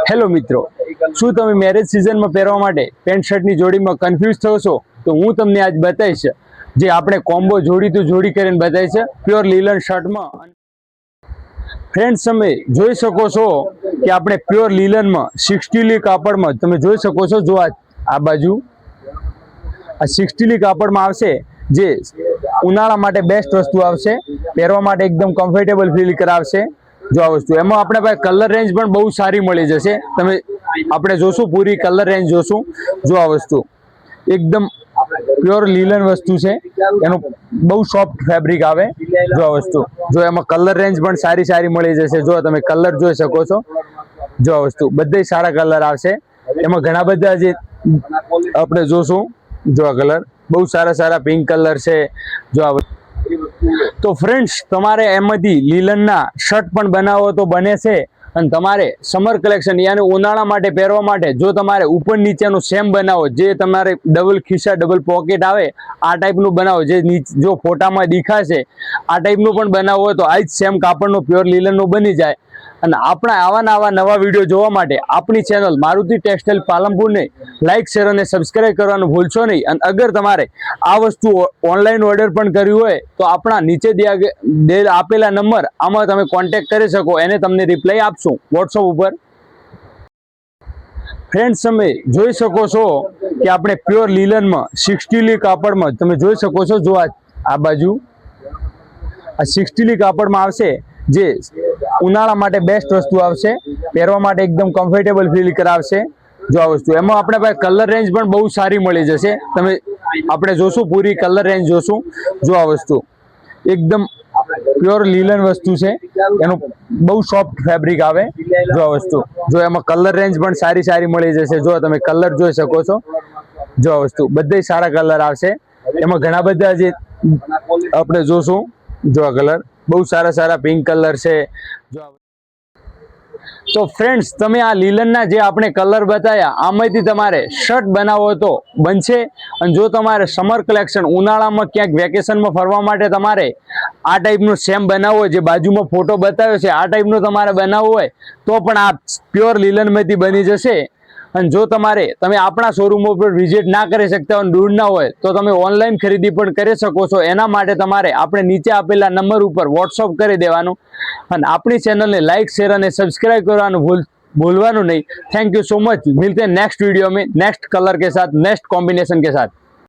Hello મિત્રો, શું તમે મેરેજ સિઝનમાં પહેરવા માટે પેન્ટ શર્ટની જોડીમાં કન્ફ્યુઝ થો છો? તો હું તમને આજ બતાવીશ જે આપણે કોમ્બો જોડી તો જોડી કરીને બતાવી છે પ્યોર લીલન શર્ટમાં. ફ્રેન્ડ્સ, તમે જોઈ શકો છો કે આપણે પ્યોર લીલનમાં 60 લી કાપડમાં તમે જોઈ શકો છો. જો આ બાજુ આ 60 લી કાપડમાં આવશે, જે ઉનાળા માટે બેસ્ટ વસ્તુ આવશે, પહેરવા માટે એકદમ કમ્ફર્ટેબલ ફીલ કરાવશે. જો આ વસ્તુ એમાં આપણે પાસે કલર રેન્જ પણ બહુ સારી મળી જશે. તમે આપણે જોશું, પૂરી કલર રેન્જ જોશું. જો આ વસ્તુ એકદમ પ્યોર લીલન વસ્તુ છે, એનું બહુ સોફ્ટ ફેબ્રિક આવે. જો આ વસ્તુ જો એમાં કલર રેન્જ પણ સારી સારી મળી જશે. જો તમે કલર જોઈ શકો છો. જો આ વસ્તુ બધે સારા કલર આવશે. એમાં ઘણા બધા જે આપણે જોશું. જો આ કલર બહુ સારા સારા પિંક કલર છે. જો આ તો ફ્રેન્ડ્સ, તમારે એમાંથી લીલનના શર્ટ પણ બનાવો તો બને છે. અને તમારે સમર કલેક્શન યાની ઉનાળા માટે પહેરવા માટે જો તમારે ઉપર નીચેનું સેમ બનાવો, જે તમારે ડબલ ખિસ્સા ડબલ પોકેટ આવે આ ટાઈપનું બનાવો, જે જો ફોટામાં દેખાશે આ ટાઈપનું પણ બનાવવું હોય તો આ જ સેમ કાપડનું પ્યોર લીલનનું બની જાય. અને આપણા આવા નવા વિડીયો જોવા માટે આપણી ચેનલ મારુતિ ટેક્સટાઇલ પાલનપુરને લાઇક શેર અને સબસ્ક્રાઇબ કરવાનું ભૂલશો નહીં. અને અગર તમારે આ વસ્તુ ઓનલાઈન ઓર્ડર પણ કર્યું હોય તો આપણા નીચે આપેલા નંબર આમાં તમે કોન્ટેક્ટ કરી શકો, એને તમને રિપ્લાય આપશું વોટ્સઅપ ઉપર. ફ્રેન્ડ્સ, તમે જોઈ શકો છો કે આપણે પ્યોર લીલનમાં 60 લી કાપડમાં તમે જોઈ શકો છો. જો આ બાજુ આ 60 લી કાપડમાં આવશે, જે ઉનાળા માટે બેસ્ટ વસ્તુ આવશે, પહેરવા માટે એકદમ કમ્ફર્ટેબલ ફીલ કરાવશે. જો આ વસ્તુ એમાં આપણે પાસે કલર રેન્જ પણ બહુ સારી મળી જશે. તમે આપણે જોશું, પૂરી કલર રેન્જ જોશું. જો આ વસ્તુ એકદમ પ્યોર લીલન વસ્તુ છે, એનું બહુ સોફ્ટ ફેબ્રિક આવે. જો આ વસ્તુ જો એમાં કલર રેન્જ પણ સારી સારી મળી જશે. જો તમે કલર જોઈ શકો છો. જો આ વસ્તુ બધે સારા કલર આવશે. એમાં ઘણા બધા જે આપણે જોશું. જો આ કલર બહુ સારા સારા પિંક કલર છે. જો તો ફ્રેન્ડ્સ, તમે આ લીલનના જે આપણે કલર બતાવ્યા આમાંથી તમારે શર્ટ બનાવો તો બનશે. અને જો તમારે સમર કલેક્શન ઉનાળામાં ક્યાંક વેકેશનમાં ફરવા માટે તમારે આ ટાઈપનું સેમ બનાવવું હોય, જે બાજુમાં ફોટો બતાવ્યો છે આ ટાઈપનું તમારે બનાવવું હોય તો પણ આ પ્યોર લીલનમાંથી બની જશે. અને જો તમે આપણા શોરૂમ ઉપર વિઝિટ ના કરી શકતા હોય, દૂર ના હોય, તો તમે ઓનલાઈન ખરીદી પણ કરી શકો છો. એના માટે તમારે આપણે નીચે આપેલા નંબર ઉપર વોટ્સઅપ કરી દેવાનું. અને આપણી ચેનલને લાइक शेयर અને सब्सक्राइब કરવાનું भूलवानु नहीं. Thank you so much. मिलते हैं नेक्स्ट वीडियो में नेक्स्ट कलर के साथ, नेक्स्ट कॉम्बिनेशन के साथ.